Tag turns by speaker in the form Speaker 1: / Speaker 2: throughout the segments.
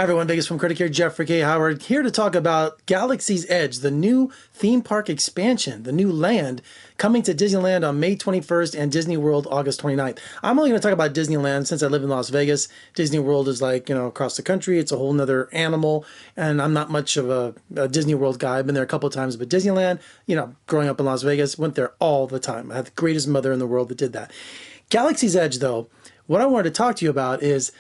Speaker 1: Hi everyone, Vegas Film Critic here, Jeffrey K. Howard, here to talk about Galaxy's Edge, the new theme park expansion, the new land, coming to Disneyland on May 21st and Disney World August 29th. I'm only going to talk about Disneyland since I live in Las Vegas. Disney World is like, across the country. It's a whole nother animal, and I'm not much of a Disney World guy. I've been there a couple of times, but Disneyland, growing up in Las Vegas, went there all the time. I had the greatest mother in the world that did that. Galaxy's Edge, though, what I wanted to talk to you about is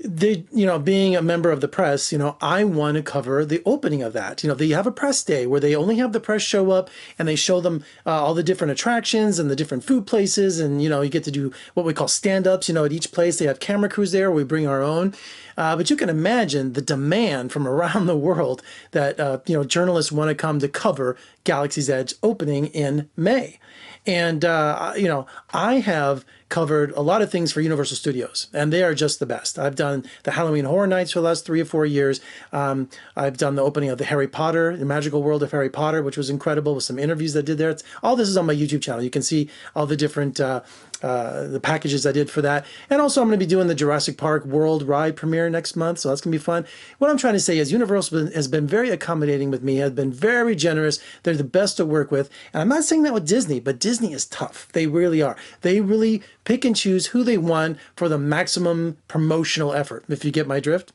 Speaker 1: being a member of the press, I want to cover the opening of that. They have a press day where they only have the press show up and they show them all the different attractions and the different food places. And, you get to do what we call stand-ups, at each place. They have camera crews there. We bring our own. But you can imagine the demand from around the world that, journalists want to come to cover Galaxy's Edge opening in May. And, I have covered a lot of things for Universal Studios, and they are just the best. I've done the Halloween Horror Nights for the last 3 or 4 years. I've done the opening of the Harry Potter, the Magical World of Harry Potter, which was incredible, with some interviews that I did there. All this is on my YouTube channel. You can see all the different the packages I did for that. And also I'm going to be doing the Jurassic Park World Ride premiere next month, so that's going to be fun. What I'm trying to say is Universal has been very accommodating with me, has been very generous. They're the best to work with. And I'm not saying that with Disney, but Disney is tough. They really are. They really pick and choose who they want for the maximum promotional effort, if you get my drift,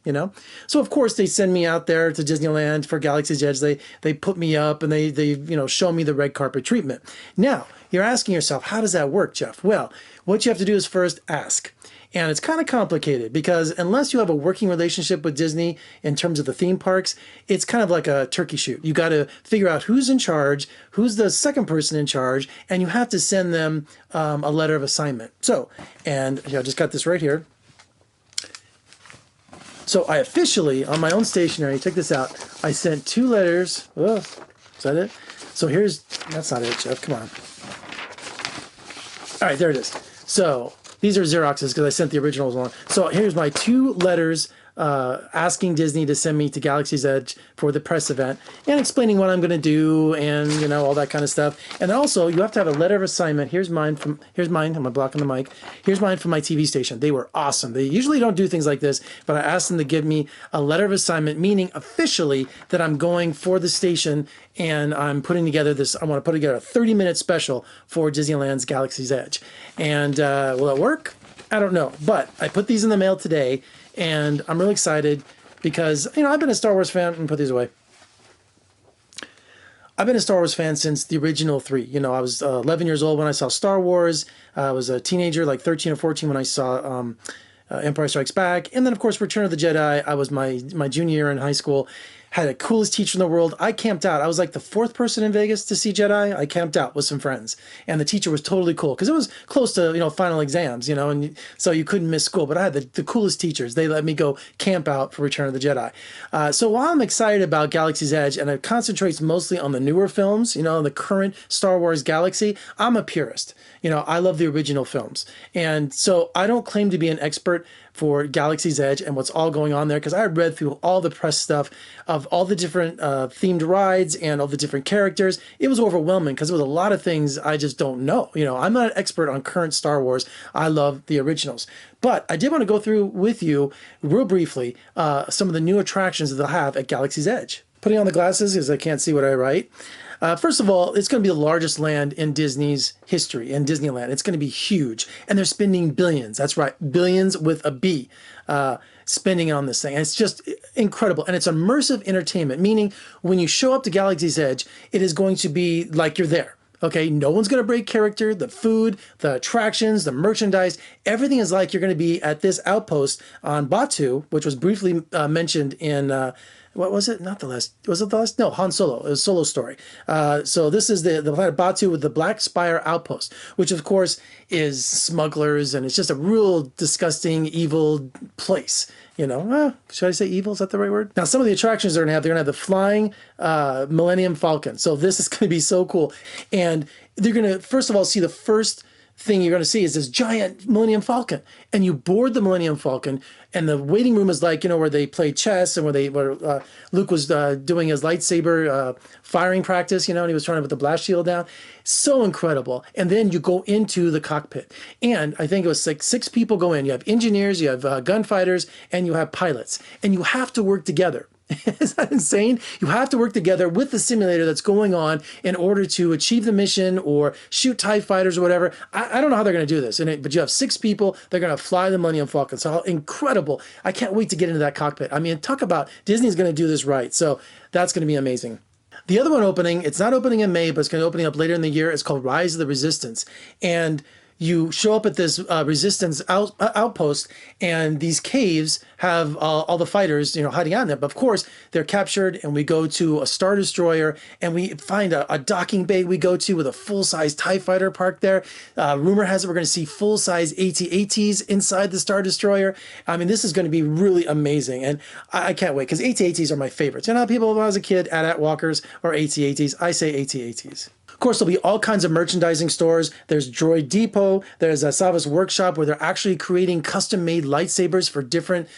Speaker 1: So of course they send me out there to Disneyland for Galaxy's Edge. They put me up and they show me the red carpet treatment. Now, you're asking yourself, how does that work, Jeff? Well, what you have to do is first ask. And it's kind of complicated because unless you have a working relationship with Disney in terms of the theme parks, it's kind of like a turkey shoot. You got to figure out who's in charge, who's the second person in charge, and you have to send them a letter of assignment. So, and I just got this right here. So I officially, on my own stationery, check this out, I sent 2 letters. Oh, is that it? So that's not it, Jeff, come on. All right, there it is. So these are Xeroxes because I sent the originals along. So here's my 2 letters asking Disney to send me to Galaxy's Edge for the press event and explaining what I'm going to do and, all that kind of stuff. And also, you have to have a letter of assignment. Here's mine. Am I blocking the mic? Here's mine from my TV station. They were awesome. They usually don't do things like this, but I asked them to give me a letter of assignment, meaning officially that I'm going for the station and I'm putting together I want to put together a 30-minute special for Disneyland's Galaxy's Edge. And will it work? I don't know, but I put these in the mail today, and I'm really excited because, I've been a Star Wars fan. Let me put these away. I've been a Star Wars fan since the original 3. I was 11 years old when I saw Star Wars. I was a teenager, like 13 or 14, when I saw Empire Strikes Back. And then, of course, Return of the Jedi. I was my junior year in high school. Had the coolest teacher in the world. I camped out. I was like the 4th person in Vegas to see Jedi. I camped out with some friends. And the teacher was totally cool because it was close to, final exams, and so you couldn't miss school. But I had the coolest teachers. They let me go camp out for Return of the Jedi. So while I'm excited about Galaxy's Edge, and it concentrates mostly on the newer films, the current Star Wars galaxy, I'm a purist. I love the original films. And so I don't claim to be an expert for Galaxy's Edge and what's all going on there, because I read through all the press stuff of all the different themed rides and all the different characters. It was overwhelming because there was a lot of things I just don't know. I'm not an expert on current Star Wars. I love the originals. But I did want to go through with you real briefly some of the new attractions that they'll have at Galaxy's Edge. Putting on the glasses because I can't see what I write. First of all, it's going to be the largest land in Disney's history, in Disneyland. It's going to be huge. And they're spending billions. That's right, billions with a B, spending on this thing. And it's just incredible. And it's immersive entertainment, meaning when you show up to Galaxy's Edge, it is going to be like you're there. Okay, no one's going to break character. The food, the attractions, the merchandise, everything is like you're going to be at this outpost on Batuu, which was briefly mentioned in... what was it? Not the last. Was it the last? No, Han Solo. It was a Solo story. So this is the planet Batuu with the Black Spire outpost, which of course is smugglers, and it's just a real disgusting, evil place. Should I say evil? Is that the right word? Now, some of the attractions they're going to have the flying Millennium Falcon. So this is going to be so cool. And they're going to, first of all, see the first thing you're going to see is this giant Millennium Falcon, and you board the Millennium Falcon, and the waiting room is like, you know, where they play chess and where Luke was doing his lightsaber firing practice, you know, and he was trying to put the blast shield down. So incredible. And then you go into the cockpit, and I think it was like 6 people go in. You have engineers, you have gunfighters, and you have pilots, and you have to work together. Is that insane? You have to work together with the simulator that's going on in order to achieve the mission or shoot TIE fighters or whatever. I don't know how they're going to do this, but you have 6 people. They're going to fly the Millennium Falcon. So how incredible. I can't wait to get into that cockpit. I mean, talk about Disney's going to do this right. So that's going to be amazing. The other one opening, it's not opening in May, but it's going to opening up later in the year. It's called Rise of the Resistance. And you show up at this resistance outpost, and these caves have all the fighters, you know, hiding out in there. But of course, they're captured, and we go to a Star Destroyer, and we find a docking bay we go to with a full-size TIE fighter parked there. Rumor has it we're going to see full-size AT-ATs inside the Star Destroyer. I mean, this is going to be really amazing, and I can't wait, because AT-ATs are my favorites. You know how people, when I was a kid, AT-AT walkers or AT-ATs? I say AT-ATs. Of course, there'll be all kinds of merchandising stores. There's Droid Depot. There's a Savas Workshop where they're actually creating custom-made lightsabers for different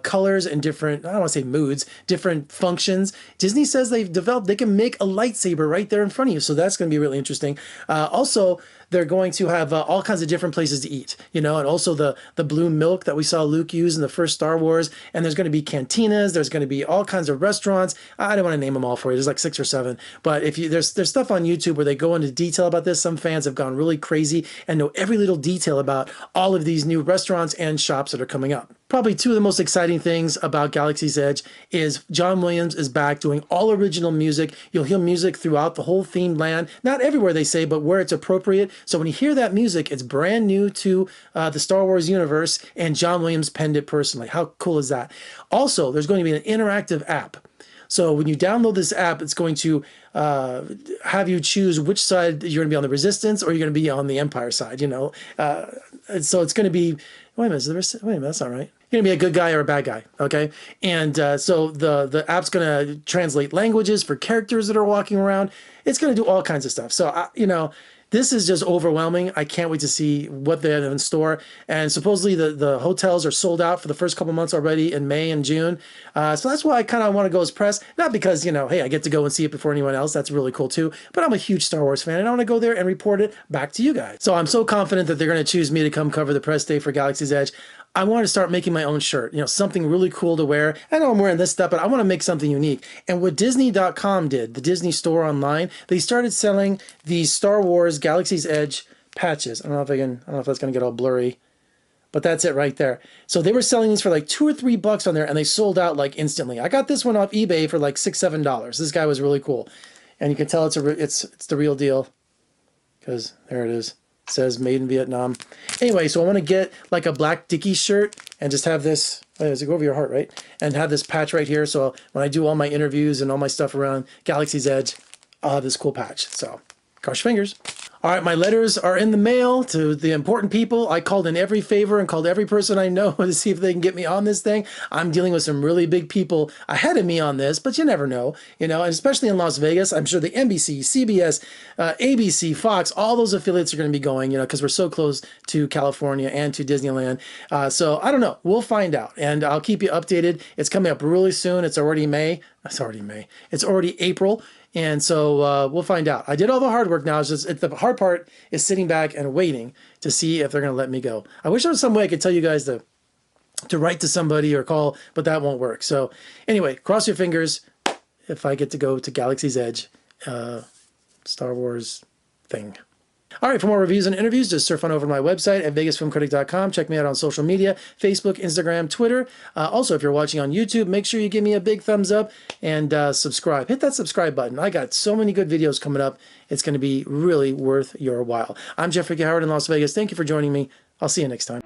Speaker 1: colors and different, I don't want to say moods, different functions. Disney says they've developed, they can make a lightsaber right there in front of you. So that's going to be really interesting. Also, they're going to have all kinds of different places to eat, you know, and also the blue milk that we saw Luke use in the first Star Wars. And there's going to be cantinas. There's going to be all kinds of restaurants. I don't want to name them all for you. There's like 6 or 7. But if you there's stuff on YouTube where they go into detail about this. Some fans have gone really crazy and know every little detail about all of these new restaurants and shops that are coming up. Probably 2 of the most exciting things about Galaxy's Edge is John Williams is back doing all original music. You'll hear music throughout the whole themed land. Not everywhere, they say, but where it's appropriate. So when you hear that music, it's brand new to the Star Wars universe, and John Williams penned it personally. How cool is that? Also, there's going to be an interactive app. So when you download this app, it's going to have you choose which side you're going to be on, the Resistance or you're going to be on the Empire side, you know. So it's going to be, wait a minute, wait a minute, that's not right. You're going to be a good guy or a bad guy, okay? And so the app's going to translate languages for characters that are walking around. It's going to do all kinds of stuff. So, you know, this is just overwhelming. I can't wait to see what they have in store. And supposedly the hotels are sold out for the first couple months already in May and June. So that's why I kind of want to go as press. Not because, you know, hey, I get to go and see it before anyone else. That's really cool too. But I'm a huge Star Wars fan, and I want to go there and report it back to you guys. So I'm so confident that they're going to choose me to come cover the press day for Galaxy's Edge. I want to start making my own shirt, you know, something really cool to wear. I know I'm wearing this stuff, but I want to make something unique. And what Disney.com did, the Disney store online, they started selling these Star Wars Galaxy's Edge patches. I don't know if that's going to get all blurry, but that's it right there. So they were selling these for like $2 or $3 on there, and they sold out like instantly. I got this one off eBay for like $6, $7. This guy was really cool. And you can tell it's the real deal, because there it is. It says made in Vietnam. Anyway, so I want to get like a black Dickies shirt and just have this, does it go over your heart, right? And have this patch right here. So when I do all my interviews and all my stuff around Galaxy's Edge, I'll have this cool patch. So cross your fingers. All right, my letters are in the mail to the important people. I called in every favor and called every person I know to see if they can get me on this thing. I'm dealing with some really big people ahead of me on this, but you never know, you know, and especially in Las Vegas. I'm sure the NBC, CBS, ABC, Fox, all those affiliates are going to be going, you know, because we're so close to California and to Disneyland. So I don't know. We'll find out, and I'll keep you updated. It's coming up really soon. It's already May. It's already May. It's already April. And so we'll find out. I did all the hard work now. It's just the hard part is sitting back and waiting to see if they're going to let me go. I wish there was some way I could tell you guys to write to somebody or call, but that won't work. So anyway, cross your fingers if I get to go to Galaxy's Edge, Star Wars thing. All right, for more reviews and interviews, just surf on over to my website at vegasfilmcritic.com. Check me out on social media, Facebook, Instagram, Twitter. Also, if you're watching on YouTube, make sure you give me a big thumbs up and subscribe. Hit that subscribe button. I got so many good videos coming up. It's going to be really worth your while. I'm Jeffrey K. Howard in Las Vegas. Thank you for joining me. I'll see you next time.